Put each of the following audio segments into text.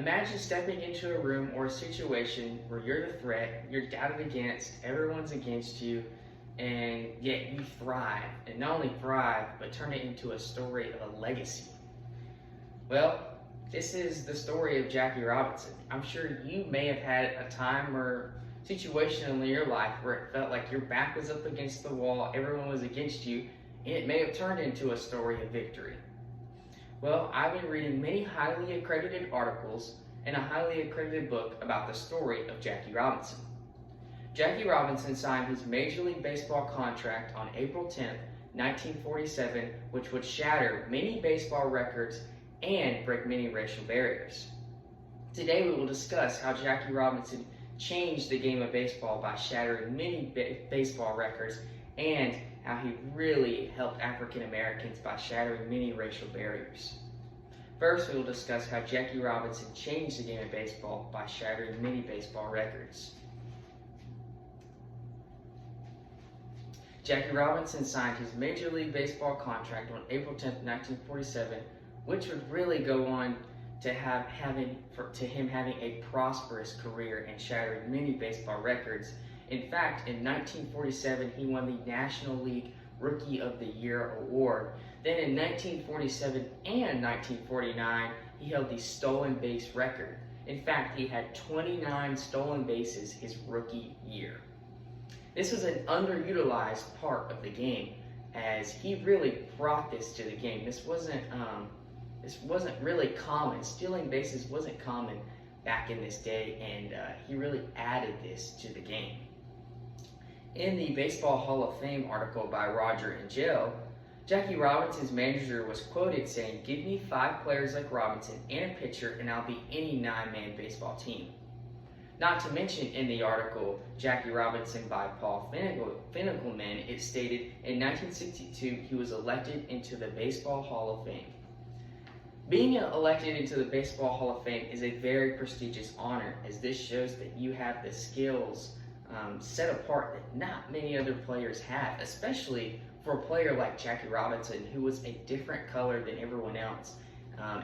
Imagine stepping into a room or a situation where you're the threat, you're doubted against, everyone's against you, and yet you thrive. And not only thrive, but turn it into a story of a legacy. Well, this is the story of Jackie Robinson. I'm sure you may have had a time or situation in your life where it felt like your back was up against the wall, everyone was against you, and it may have turned into a story of victory. Well, I've been reading many highly accredited articles and a highly accredited book about the story of Jackie Robinson. Jackie Robinson signed his Major League Baseball contract on April 10, 1947, which would shatter many baseball records and break many racial barriers. Today we will discuss how Jackie Robinson changed the game of baseball by shattering many baseball records and how he really helped African Americans by shattering many racial barriers. First, we will discuss how Jackie Robinson changed the game of baseball by shattering many baseball records. Jackie Robinson signed his Major League Baseball contract on April 10, 1947, which would really go on to him having a prosperous career and shattering many baseball records. In fact, in 1947, he won the National League Rookie of the Year award. Then in 1947 and 1949, he held the stolen base record. In fact, he had 29 stolen bases his rookie year. This was an underutilized part of the game, as he really brought this to the game. This wasn't really common. Stealing bases wasn't common back in this day, and he really added this to the game. In the Baseball Hall of Fame article by Roger Angell, Jackie Robinson's manager was quoted saying, "Give me 5 players like Robinson and a pitcher and I'll be any 9-man baseball team." Not to mention in the article, Jackie Robinson by Paul Finkelman, it stated, in 1962 he was elected into the Baseball Hall of Fame. Being elected into the Baseball Hall of Fame is a very prestigious honor, as this shows that you have the skills set apart that not many other players have, especially for a player like Jackie Robinson, who was a different color than everyone else.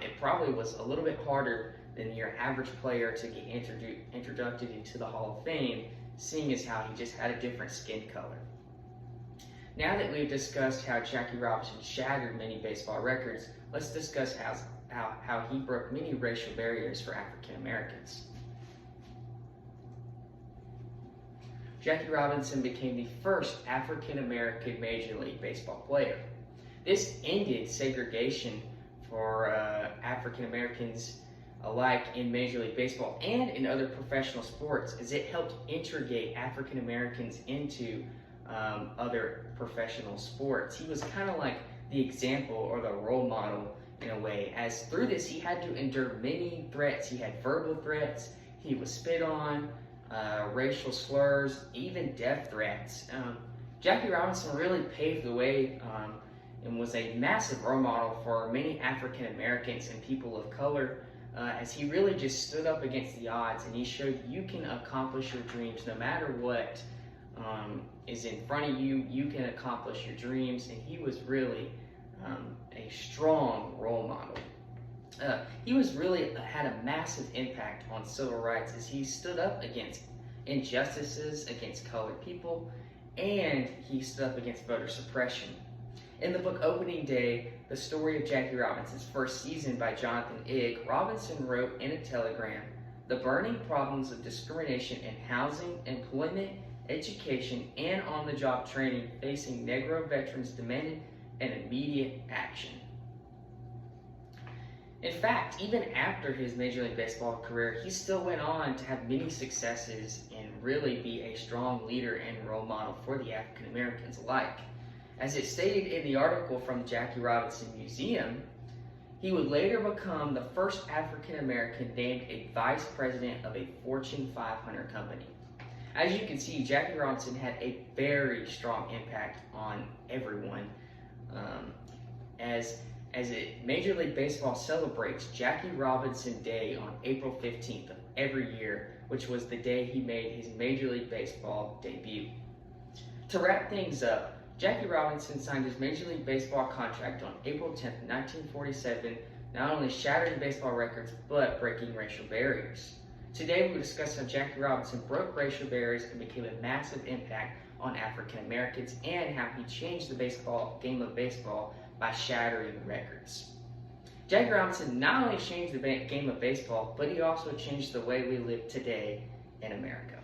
It probably was a little bit harder than your average player to get introduced into the Hall of Fame, seeing as how he just had a different skin color. Now that we've discussed how Jackie Robinson shattered many baseball records, let's discuss how he broke many racial barriers for African Americans. Jackie Robinson became the first African American Major League Baseball player. This ended segregation for African Americans alike in Major League Baseball and in other professional sports, as it helped integrate African Americans into other professional sports. He was kind of like the example or the role model in a way, as through this he had to endure many threats. He had verbal threats, he was spit on, racial slurs, even death threats. Jackie Robinson really paved the way and was a massive role model for many African Americans and people of color, as he really just stood up against the odds, and he showed you can accomplish your dreams no matter what is in front of you. You can accomplish your dreams, and he was really a strong role model. He was really had a massive impact on civil rights, as he stood up against injustices against colored people, and he stood up against voter suppression. In the book Opening Day, The Story of Jackie Robinson's First Season by Jonathan Igg, Robinson wrote in a telegram, "The burning problems of discrimination in housing, employment, education, and on-the-job training facing Negro veterans demanded an immediate action." In fact, even after his Major League Baseball career, he still went on to have many successes and really be a strong leader and role model for the African Americans alike. As it stated in the article from Jackie Robinson Museum, he would later become the first African American named a vice president of a Fortune 500 company. As you can see, Jackie Robinson had a very strong impact on everyone. As Major League Baseball celebrates Jackie Robinson Day on April 15th of every year, which was the day he made his Major League Baseball debut. To wrap things up, Jackie Robinson signed his Major League Baseball contract on April 10th, 1947 not only shattering baseball records, but breaking racial barriers. Today, we will discuss how Jackie Robinson broke racial barriers and became a massive impact on African Americans, and how he changed the game of baseball by shattering records. Jackie Robinson not only changed the game of baseball, but he also changed the way we live today in America.